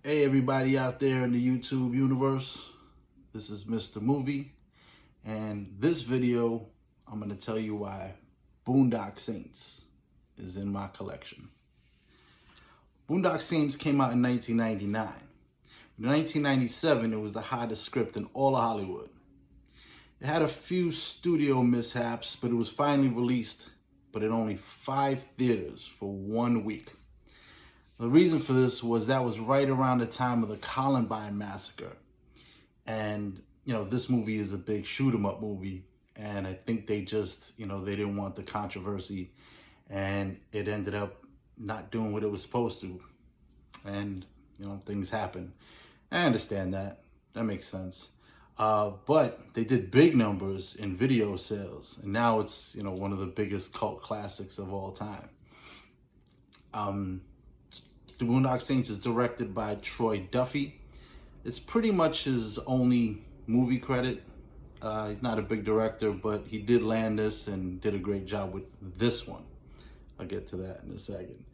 Hey everybody out there in the YouTube universe, this is Mr. Movie, and this video I'm going to tell you why Boondock Saints is in my collection. Boondock Saints came out in 1999. In 1997, it was the hottest script in all of Hollywood. It had a few studio mishaps, but it was finally released, but in only 5 theaters for 1 week. The reason for this was that was right around the time of the Columbine massacre. And, this movie is a big shoot 'em up movie. And I think they just, they didn't want the controversy. And it ended up not doing what it was supposed to. And, things happen. I understand that. That makes sense. But they did big numbers in video sales. And now it's, one of the biggest cult classics of all time. The Boondock Saints is directed by Troy Duffy. It's pretty much his only movie credit. He's not a big director, but he did land this and did a great job with this one. I'll get to that in a second.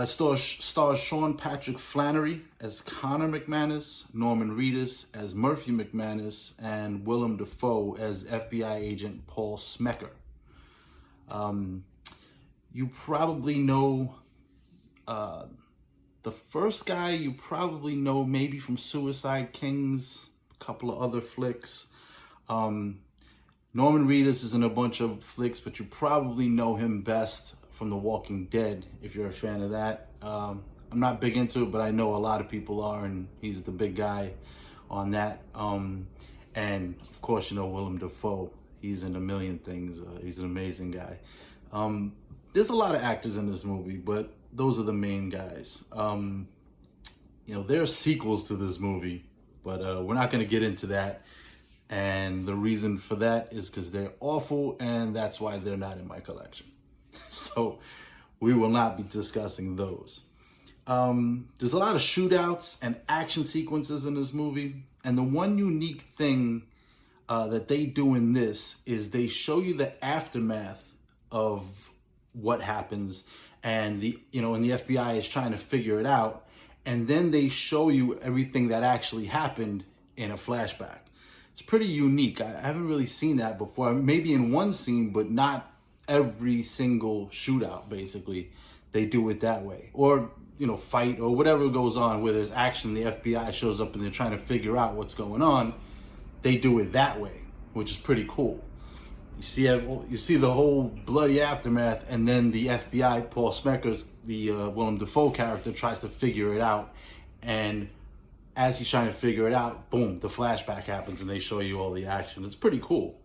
Stars Sean Patrick Flanery as Connor McManus, Norman Reedus as Murphy McManus, and Willem Dafoe as FBI agent Paul Smecker. You probably know the first guy you probably know maybe from Suicide Kings, a couple of other flicks. Norman Reedus is in a bunch of flicks, but you probably know him best from The Walking Dead, if you're a fan of that. I'm not big into it, but I know a lot of people are, and he's the big guy on that. And of course, Willem Dafoe. He's in a million things. He's an amazing guy. There's a lot of actors in this movie, but those are the main guys. There are sequels to this movie, but we're not going to get into that. And the reason for that is because they're awful, and that's why they're not in my collection. So we will not be discussing those. There's a lot of shootouts and action sequences in this movie. And the one unique thing that they do in this is they show you the aftermath of what happens, and the FBI is trying to figure it out, and then they show you everything that actually happened in a flashback. It's pretty unique. I haven't really seen that before. Maybe in one scene, but not every single shootout. Basically, they do it that way, or fight or whatever goes on where there's action. The FBI shows up and they're trying to figure out what's going on. They do it that way, which is pretty cool. You see the whole bloody aftermath, and then the FBI, Paul Smecker's, the Willem Dafoe character, tries to figure it out. And as he's trying to figure it out, boom, the flashback happens, and they show you all the action. It's pretty cool.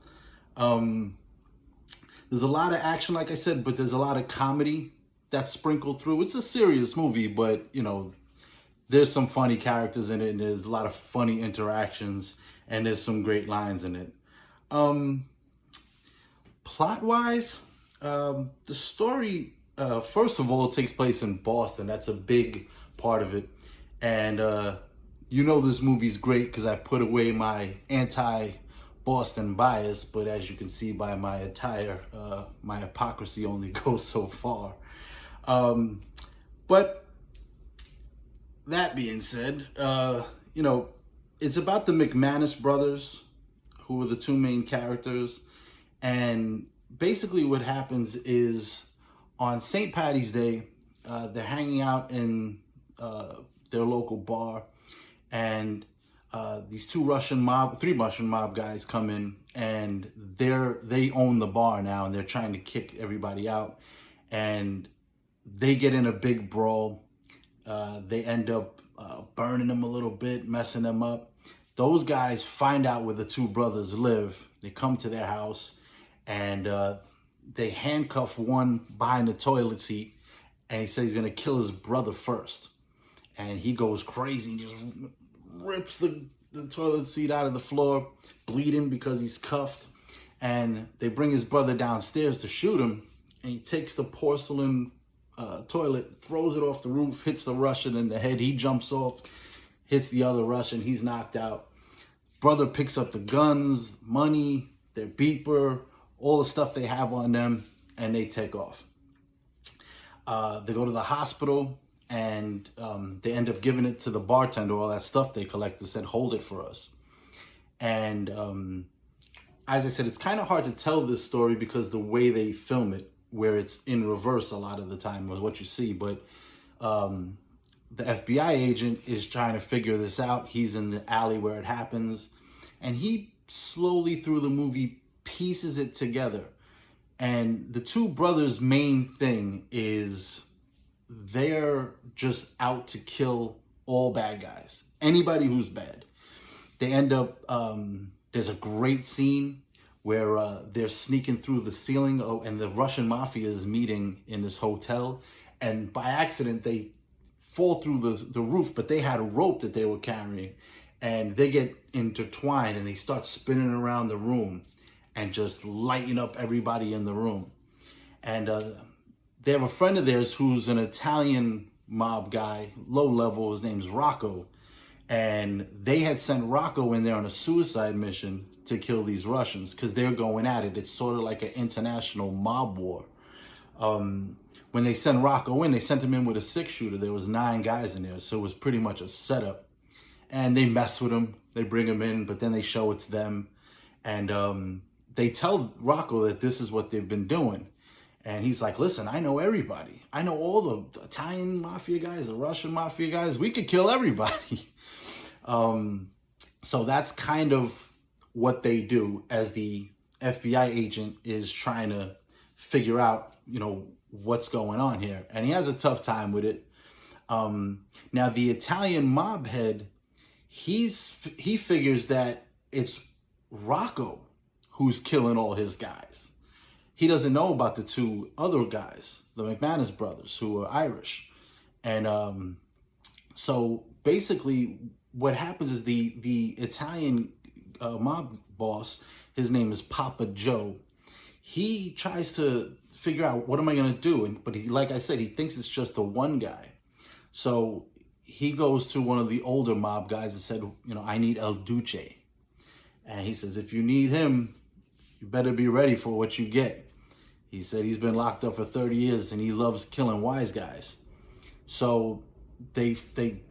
There's a lot of action, like I said, but there's a lot of comedy that's sprinkled through. It's a serious movie, but, there's some funny characters in it, and there's a lot of funny interactions, and there's some great lines in it. Plot-wise, the story, first of all, takes place in Boston. That's a big part of it. And this movie's great because I put away my anti-Boston bias, but as you can see by my attire, my hypocrisy only goes so far. But that being said, it's about the McManus brothers, who are the two main characters. And basically what happens is on St. Patty's Day, they're hanging out in their local bar, and these three Russian mob guys come in, and they own the bar now, and they're trying to kick everybody out, and they get in a big brawl. They end up burning them a little bit, messing them up. Those guys find out where the two brothers live. They come to their house, and they handcuff one behind the toilet seat, and he says he's going to kill his brother first. And he goes crazy and just rips the toilet seat out of the floor, bleeding because he's cuffed. And they bring his brother downstairs to shoot him, and he takes the porcelain toilet, throws it off the roof, hits the Russian in the head. He jumps off, hits the other Russian. He's knocked out. Brother picks up the guns, money, their beeper, all the stuff they have on them, and they take off. They go to the hospital, and they end up giving it to the bartender, all that stuff they collected, said, hold it for us. And as I said, it's kind of hard to tell this story because the way they film it, where it's in reverse a lot of the time was what you see. But the FBI agent is trying to figure this out. He's in the alley where it happens, and he slowly through the movie pieces it together. And the two brothers' main thing is they're just out to kill all bad guys, anybody who's bad. They end up, there's a great scene where they're sneaking through the ceiling, and the Russian mafia is meeting in this hotel, and by accident they fall through the roof, but they had a rope that they were carrying, and they get intertwined and they start spinning around the room and just lighting up everybody in the room. And they have a friend of theirs who's an Italian mob guy, low level. His name's Rocco. And they had sent Rocco in there on a suicide mission to kill these Russians because they're going at it. It's sort of like an international mob war. When they sent Rocco in, they sent him in with a 6-shooter. There was 9 guys in there, so it was pretty much a setup. And they mess with him. They bring him in, but then they show it's them. And they tell Rocco that this is what they've been doing. And he's like, listen, I know everybody. I know all the Italian mafia guys, the Russian mafia guys. We could kill everybody. So that's kind of what they do as the FBI agent is trying to figure out, what's going on here. And he has a tough time with it. Now, the Italian mob head, he figures that it's Rocco who's killing all his guys. He doesn't know about the 2 other guys, the McManus brothers, who are Irish. And so basically what happens is the Italian mob boss, his name is Papa Joe. He tries to figure out, what am I going to do? But he, like I said, he thinks it's just the one guy. So he goes to one of the older mob guys and said, I need El Duce. And he says, if you need him, you better be ready for what you get. He said he's been locked up for 30 years and he loves killing wise guys. So they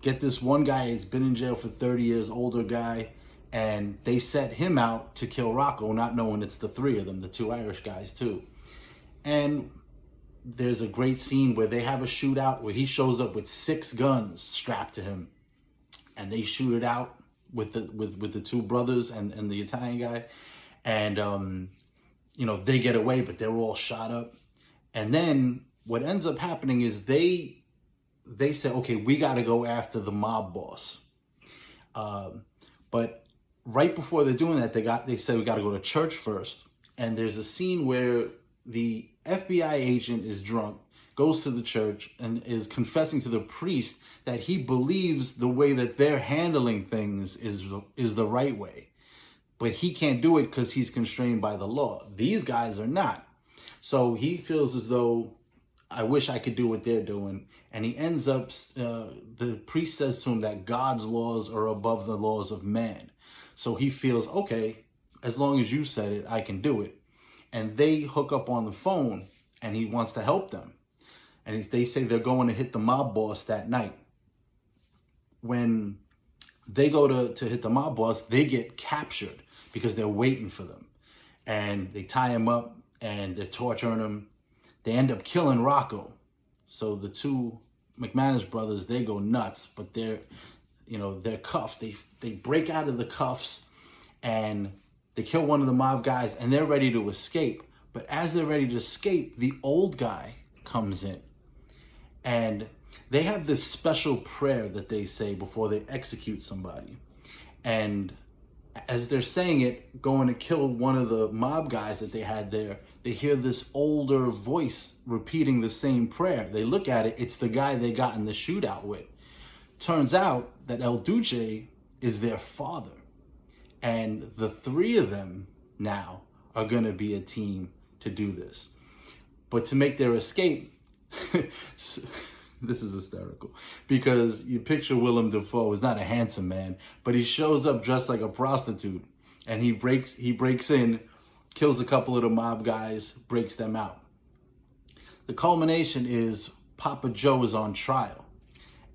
get this one guy who's been in jail for 30 years, older guy, and they set him out to kill Rocco, not knowing it's the 3 of them, the 2 Irish guys too. And there's a great scene where they have a shootout where he shows up with 6 guns strapped to him, and they shoot it out with the 2 brothers and the Italian guy. And they get away, but they're all shot up. And then what ends up happening is they say, okay, we got to go after the mob boss. But right before they're doing that, they say we got to go to church first. And there's a scene where the FBI agent is drunk, goes to the church, and is confessing to the priest that he believes the way that they're handling things is the right way. But he can't do it because he's constrained by the law. These guys are not. So he feels as though, I wish I could do what they're doing. And he ends up, the priest says to him that God's laws are above the laws of man. So he feels, okay, as long as you said it, I can do it. And they hook up on the phone, and he wants to help them. And they say they're going to hit the mob boss that night. When they go to hit the mob boss, they get captured because they're waiting for them. And they tie him up, and they're torturing him. They end up killing Rocco. So the 2 McManus brothers, they go nuts, but they're cuffed. They break out of the cuffs, and they kill one of the mob guys, and they're ready to escape. But as they're ready to escape, the old guy comes in. And they have this special prayer that they say before they execute somebody. And as they're saying it, going to kill one of the mob guys that they had there, they hear this older voice repeating the same prayer. They look at it, it's the guy they got in the shootout with. Turns out that El Duce is their father. And the 3 of them now are going to be a team to do this. But to make their escape, this is hysterical, because you picture Willem Dafoe is not a handsome man, but he shows up dressed like a prostitute, and he breaks in, kills a couple of the mob guys, breaks them out. The culmination is Papa Joe is on trial,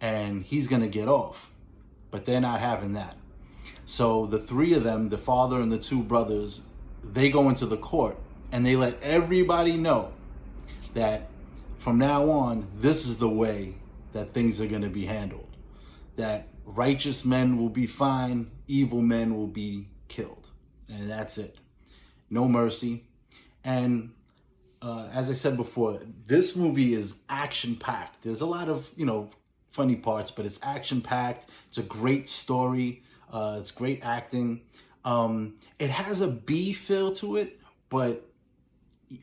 and he's going to get off. But they're not having that. So the three of them, the father and the two brothers, they go into the court and they let everybody know that from now on, this is the way that things are going to be handled. That righteous men will be fine, evil men will be killed. And that's it. No mercy. And as I said before, this movie is action-packed. There's a lot of, funny parts, but it's action-packed. It's a great story. It's great acting. It has a B feel to it, but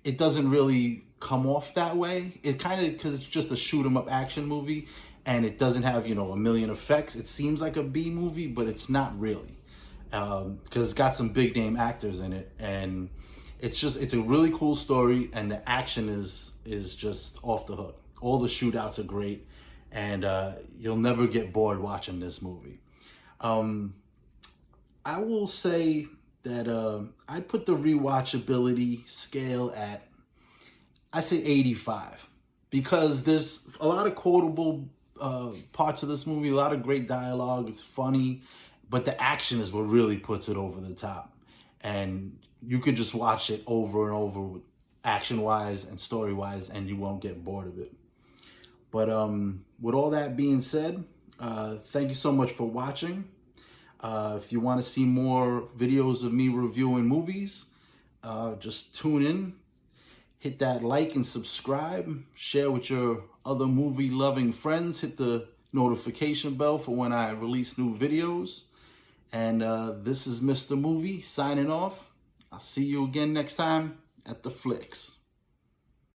it doesn't really come off that way. It kind of, because it's just a shoot 'em up action movie, and it doesn't have, a million effects. It seems like a B movie, but it's not really, because it's got some big name actors in it, and it's a really cool story, and the action is just off the hook. All the shootouts are great, and you'll never get bored watching this movie. I will say that I'd put the rewatchability scale at, I say 85, because there's a lot of quotable parts of this movie, a lot of great dialogue, it's funny, but the action is what really puts it over the top. And you could just watch it over and over, action-wise and story-wise, and you won't get bored of it. But with all that being said, thank you so much for watching. If you want to see more videos of me reviewing movies, just tune in. Hit that like and subscribe. Share with your other movie-loving friends. Hit the notification bell for when I release new videos. And this is Mr. Movie signing off. I'll see you again next time at the Flicks.